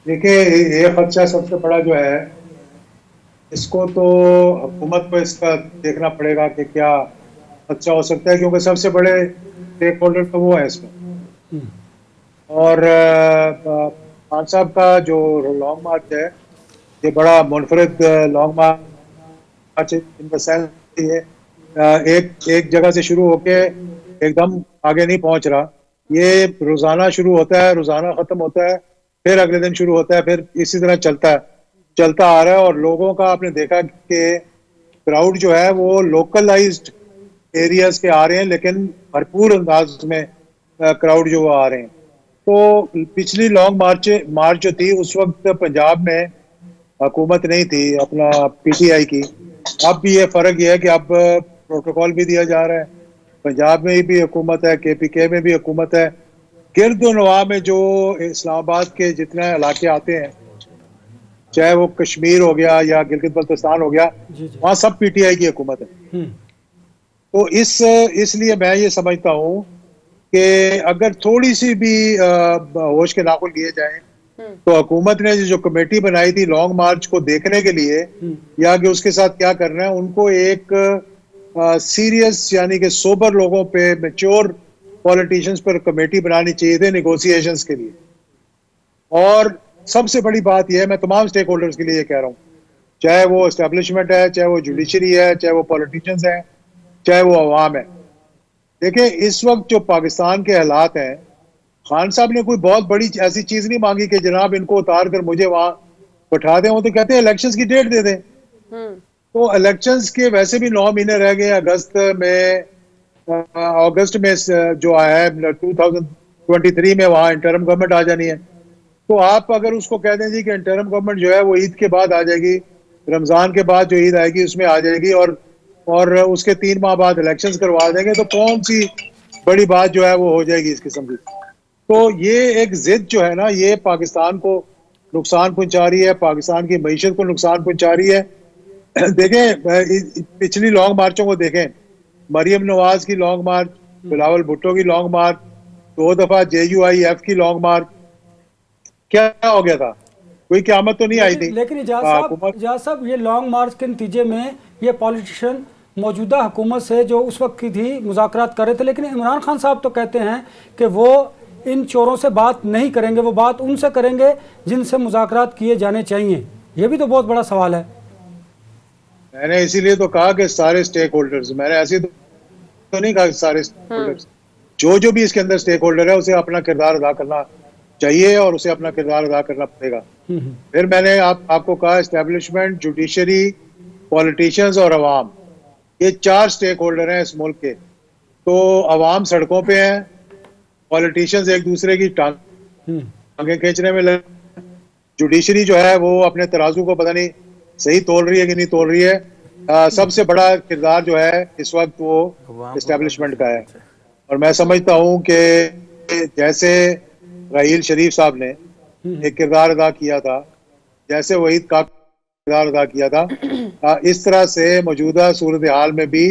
देखिए, ये खर्चा सबसे बड़ा जो है, इसको तो हुकूमत को इसका देखना पड़ेगा कि क्या खर्चा हो सकता है, क्योंकि सबसे बड़े स्टेक होल्डर तो वो है इसमें। और खान साहब का जो लॉन्ग मार्च है, ये बड़ा मुनफरिद long march in the sense ये एक एक जगह से शुरू होके एकदम आगे नहीं पहुंच रहा। ये रोजाना शुरू होता है, रोजाना खत्म होता है, फिर अगले दिन शुरू होता है, फिर इसी तरह चलता आ रहा है। और लोगों का आपने देखा कि क्राउड जो है वो लोकलाइज्ड एरियाज के आ रहे हैं, लेकिन भरपूर अंदाज में क्राउड जो वो आ रहे हैं। तो पिछली लॉन्ग मार्च जो थी, उस वक्त पंजाब में हुकूमत नहीं थी अपना पीटीआई की। अब भी ये फर्क ये है कि अब प्रोटोकॉल भी दिया जा रहा है, पंजाब में भी हुकूमत है, केपीके में भी हुकूमत है। गिरद नवा में जो इस्लामाबाद के जितने इलाके आते हैं, चाहे वो कश्मीर हो गया या गिलगित बल्तिस्तान हो गया, जी जी। वहाँ सब पीटीआई की हुकूमत है। हम्म। तो इसलिए मैं ये समझता हूँ कि अगर थोड़ी सी भी होश के नाखुन लिए जाएं, तो हुकूमत ने जो कमेटी बनाई थी लॉन्ग मार्च को देखने के लिए, या कि उसके साथ क्या करना है, उनको एक सीरियस यानी कि सोबर लोगों पे, मेच्योर पॉलिटिशियंस पर कमेटी बनानी चाहिए थी निगोशिएशंस के लिए। और सबसे बड़ी बात यह है, मैं तमाम स्टेक होल्डर्स के लिए ये कह रहा हूँ, चाहे वो एस्टेब्लिशमेंट है, चाहे वो जुडिशरी है, चाहे वो पॉलिटिशियंस हैं, चाहे वो अवाम है। देखिए, इस वक्त जो पाकिस्तान के हालात हैं, खान साहब ने कोई बहुत बड़ी ऐसी चीज नहीं मांगी कि जनाब इनको उतार कर मुझे वहां बैठा दें। वो तो कहते हैं इलेक्शंस की डेट दे दें। तो इलेक्शंस के वैसे भी 9 महीने रह गए। अगस्त में जो आया है 2023 में, वहां इंटरम गवर्नमेंट आ जानी है। तो आप अगर उसको कह दें जी कि इंटरम गवर्नमेंट जो है वो ईद के बाद आ जाएगी, रमजान के बाद जो ईद आएगी उसमें आ जाएगी, और उसके 3 माह बाद इलेक्शंस करवा देंगे, तो कौन सी बड़ी बात जो है वो हो जाएगी इस किस्म की। तो ये एक जिद जो है ना, ये पाकिस्तान को नुकसान पहुंचा रही है, पाकिस्तान की मईशत को नुकसान पहुंचा रही है। देखें, पिछली लॉन्ग मार्चों को देखें, मरियम नवाज की लॉन्ग मार्च, बिलावल भुट्टो की लॉन्ग मार्च, 2 दफा JUIF की लॉन्ग मार्च, क्या हो गया था? कोई क़यामत तो नहीं आई लेकिन थी लेकिन हुकूमत। इजाज साहब, ये लॉन्ग मार्च के नतीजे में ये पॉलिटिशियन मौजूदा हुकूमत से जो उस वक्त की थी मुज़ाकरात कर रहे थे, लेकिन इमरान खान साहब तो कहते हैं कि वो इन चोरों से बात नहीं करेंगे, वो बात उनसे करेंगे जिनसे मुज़ाकरात किए जाने चाहिए। ये भी तो बहुत बड़ा सवाल है। मैंने इसीलिए तो कहा कि सारे स्टेक होल्डर्स, मैंने ऐसे तो नहीं कहा कि सारे स्टेक होल्डर्स, जो जो भी इसके अंदर स्टेक होल्डर है उसे अपना किरदार अदा करना चाहिए और उसे अपना किरदार अदा करना पड़ेगा। फिर मैंने आपको कहा, एस्टेब्लिशमेंट, जुडिशरी, पॉलिटिशियंस और अवाम, ये 4 स्टेक होल्डर हैं इस मुल्क के। तो अवाम सड़कों पे हैं, पॉलिटिशियंस एक दूसरे की टांगें खींचने में लगे, जुडिशरी जो है वो अपने तराजू को पता नहीं सही तोल रही है कि नहीं तोल रही है। सबसे बड़ा किरदार जो है इस वक्त वो इस्टेब्लिशमेंट का है। और मैं समझता हूँ कि जैसे राहील शरीफ साहब ने एक किरदार अदा किया था, जैसे वहीद का किरदार अदा किया था, इस तरह से मौजूदा सूरत हाल में भी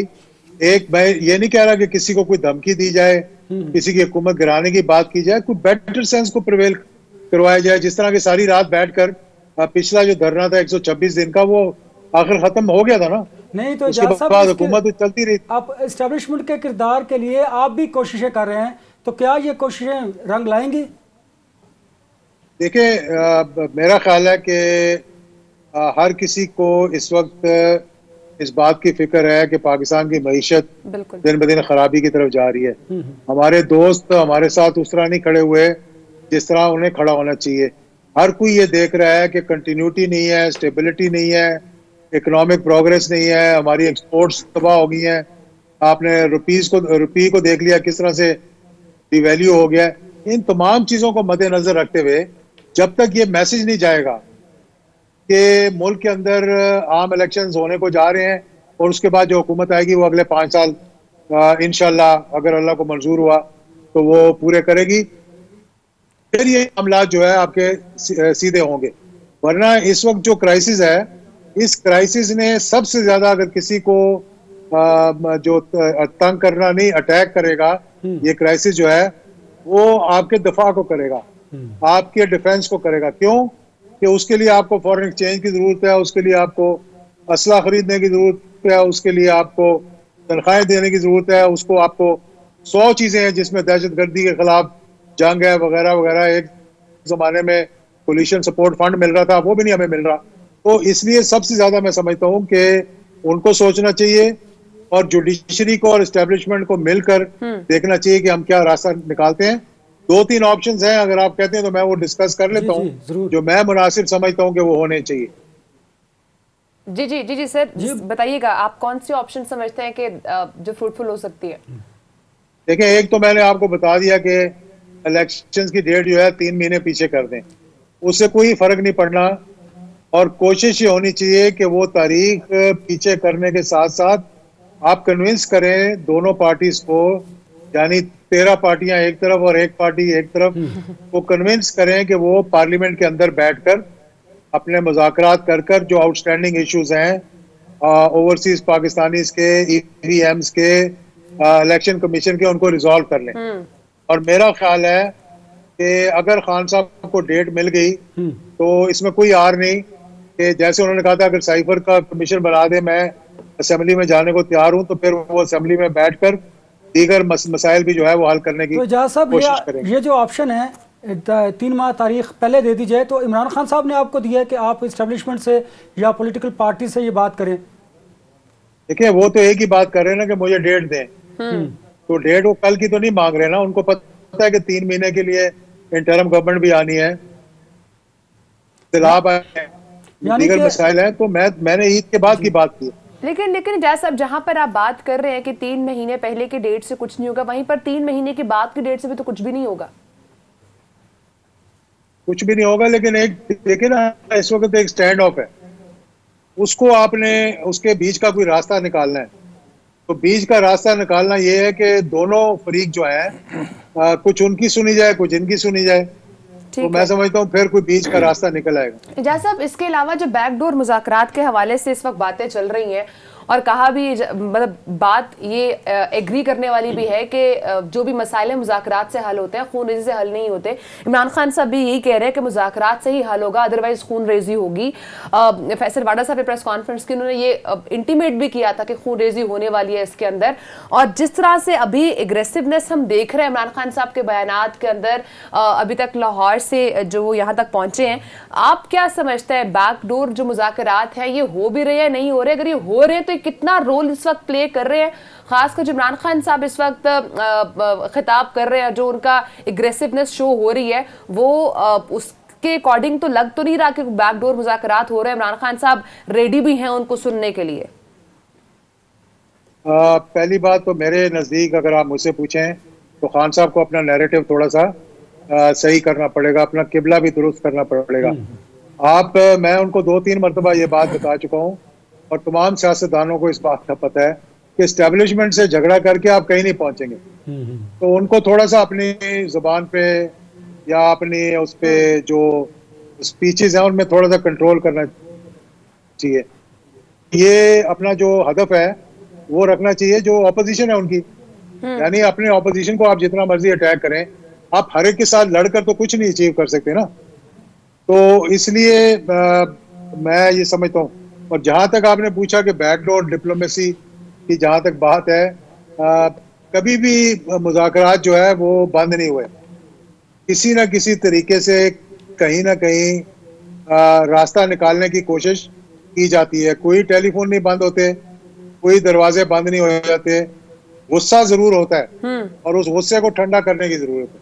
मैं ये नहीं कह रहा कि किसी को कोई धमकी दी जाए, किसी की हुकूमत गिराने की बात की जाए, कोई बेटर सेंस को प्रिवेल करवाया जाए। जिस तरह की सारी रात बैठकर पिछला जो धरना था 126 दिन का, वो आखिर खत्म हो गया था ना। नहीं तो उसके इजाज साहब, बाद इसके हुकूमत चलती रही। आप इस्टेब्लिशमेंट के किरदार के लिए आप भी कोशिशें कर रहे हैं, तो क्या ये कोशिशें रंग लाएंगी? देखिए, मेरा ख्याल है कि हर किसी को इस वक्त इस बात की फिक्र है कि पाकिस्तान की मईशत दिन ब दिन खराबी की तरफ जा रही है। हमारे दोस्त हमारे साथ उस तरह नहीं खड़े हुए जिस तरह उन्हें खड़ा होना चाहिए। हर कोई ये देख रहा है कि कंटिन्यूटी नहीं है, स्टेबिलिटी नहीं है, इकोनॉमिक प्रोग्रेस नहीं है, हमारी एक्सपोर्ट्स तबाह हो गई हैं। आपने रुपी को देख लिया किस तरह से डिवैल्यू हो गया। इन तमाम चीज़ों को मद्देनजर रखते हुए, जब तक ये मैसेज नहीं जाएगा कि मुल्क के अंदर आम इलेक्शंस होने को जा रहे हैं और उसके बाद जो हुकूमत आएगी वो अगले 5 साल इंशाल्लाह, अगर अल्लाह को मंजूर हुआ तो वो पूरे करेगी, फिर ये मामला जो है आपके सीधे होंगे। वरना इस वक्त जो क्राइसिस है, इस क्राइसिस ने सबसे ज्यादा अगर किसी को जो तंग करना नहीं, अटैक करेगा, ये क्राइसिस जो है वो आपके दफा को करेगा, आपके डिफेंस को करेगा। क्यों? कि उसके लिए आपको फॉरेन एक्सचेंज की जरूरत है, उसके लिए आपको असला खरीदने की जरूरत है, उसके लिए आपको तनख्वाहें देने की जरूरत है, उसको आपको 100 चीजें हैं जिसमें दहशतगर्दी के खिलाफ जंग है वगैरह वगैरह। एक जमाने में पोल्यूशन सपोर्ट फंड मिल रहा था, वो भी नहीं हमें मिल रहा। तो इसलिए सबसे ज्यादा मैं समझता हूँ कि उनको सोचना चाहिए और जुडिशरी को और एस्टेब्लिशमेंट को मिलकर देखना चाहिए कि हम क्या रास्ता निकालते हैं। 2-3 ऑप्शंस हैं, अगर आप कहते हैं तो मैं वो डिस्कस कर लेता जी, हूँ, जरूर। जो मैं मुनासिब समझता हूँ कि वो होने चाहिए। जी जी जी जी सर, जी। बताइएगा आप कौन सी ऑप्शन समझते हैं कि जो फ्रूटफुल हो सकती है? देखिए, एक तो मैंने आपको बता दिया कि इलेक्शंस की डेट जो है 3 महीने पीछे कर दें, उससे कोई फर्क नहीं पड़ना। और कोशिश ये होनी चाहिए कि वो तारीख पीछे करने के साथ साथ आप कन्विंस करें दोनों पार्टीज को, यानी 13 पार्टियां एक तरफ और एक पार्टी एक तरफ, वो कन्विंस करें कि वो पार्लियामेंट के अंदर बैठकर अपने मुज़ाकरात कर कर जो आउटस्टैंडिंग इश्यूज हैं ओवरसीज पाकिस्तानीज के, ईवीएम्स के, इलेक्शन कमीशन के, उनको रिजॉल्व कर लें। और मेरा ख्याल है कि अगर खान साहब को डेट मिल गई तो इसमें कोई आर नहीं कि जैसे उन्होंने कहा था अगर साइफर का कमीशन बना दे, मैं असेंबली में जाने को तैयार हूं, तो फिर वो असेंबली में बैठकर दीगर मसाइल भी जो है वो हल करने की तो एजाज साहब, कोशिश करेंगे। ये जो ऑप्शन है 3 माह तारीख पहले दे दी जाए, तो इमरान खान साहब ने आपको दिया है कि आप इस्टेब्लिशमेंट से या पॉलिटिकल पार्टी से ये बात करें। देखिए, वो तो एक ही बात कर रहे हैं ना कि मुझे डेट दें, तो डेट वो कल की तो नहीं मांग रहे ना। उनको पता है कि 3 महीने के लिए इंटरम गवर्नमेंट भी आनी है, इख्तिलाफ है, दीगर मसाइल है। तो मैंने ईद के बाद की बात की। लेकिन एजाज साहब, जहां पर आप बात कर रहे हैं कि 3 महीने पहले की डेट से कुछ नहीं होगा, वहीं पर 3 महीने के बाद की डेट से भी तो कुछ भी नहीं होगा। कुछ भी नहीं होगा, लेकिन एक देखिए ना, इस वक्त एक स्टैंड ऑफ है, उसको आपने उसके बीच का कोई रास्ता निकालना है। तो बीच का रास्ता निकालना ये है कि दोनों फरीक जो है कुछ उनकी सुनी जाए, कुछ इनकी सुनी जाए। तो मैं समझता हूँ फिर कोई बीच का रास्ता निकल आएगा। एजाज साहब, इसके अलावा जो बैकडोर मुज़ाकरात के हवाले से इस वक्त बातें चल रही हैं और कहा भी, मतलब बात ये एग्री करने वाली भी है कि जो भी मसाइल मुज़ाकरात से हल होते हैं, खून रेजी से हल नहीं होते। इमरान खान साहब भी यही कह रहे हैं कि मुज़ाकरात से ही हल होगा, अदरवाइज खून रेजी होगी। फैसल वाडा साहब ने प्रेस कॉन्फ्रेंस की उन्होंने ये इंटीमेट भी किया था कि खून रेजी होने वाली है इसके अंदर। और जिस तरह से अभी एग्रेसिवनेस हम देख रहे हैं इमरान खान साहब के बयानात के अंदर, अभी तक लाहौर से जो वो यहाँ तक पहुंचे हैं, आप क्या समझते हैं बैकडोर जो मुज़ाकरात हैं ये हो भी रहे हैं, नहीं हो रहे? अगर ये हो रहे हैं तो कितना रोल इस वक्त प्ले कर रहे हैं, खासकर जो इमरान खान साहब इस वक्त खिताब कर रहे हैं, जो उनका एग्रेसिवनेस शो हो रही है, वो उसके अकॉर्डिंग तो लग तो नहीं रहा कि बैकडोर मुज़ाकरात हो रहे हैं। इमरान खान साहब रेडी भी हैं उनको सुनने के लिए? पहली बात तो मेरे नज़दीक अगर आप मुझसे पूछें तो खान साहब को अपना नैरेटिव थोड़ा सा सही करना पड़ेगा, अपना किबला भी दुरुस्त करना पड़ेगा। मैं उनको 2-3 मरतबा ये बात बता चुका हूँ और तमाम सियासतदानों को इस बात का पता है कि एस्टेब्लिशमेंट से झगड़ा करके आप कहीं नहीं पहुंचेंगे। तो उनको थोड़ा सा अपनी जुबान पे या अपनी उस पे जो स्पीचेस हैं उनमें थोड़ा सा कंट्रोल करना चाहिए। ये अपना जो हदफ है वो रखना चाहिए, जो ऑपोजिशन है उनकी, यानी अपने ऑपोजिशन को आप जितना मर्जी अटैक करें, आप हर एक के साथ लड़कर तो कुछ नहीं अचीव कर सकते ना। तो इसलिए मैं ये समझता हूँ। और जहां तक आपने पूछा कि बैकडोर डिप्लोमेसी की जहां तक बात है, कभी भी मुज़ाकरात जो है वो बंद नहीं हुए। किसी ना किसी तरीके से कहीं ना कहीं रास्ता निकालने की कोशिश की जाती है। कोई टेलीफोन नहीं बंद होते, कोई दरवाजे बंद नहीं हो जाते। गुस्सा जरूर होता है और उस गुस्से को ठंडा करने की जरूरत है।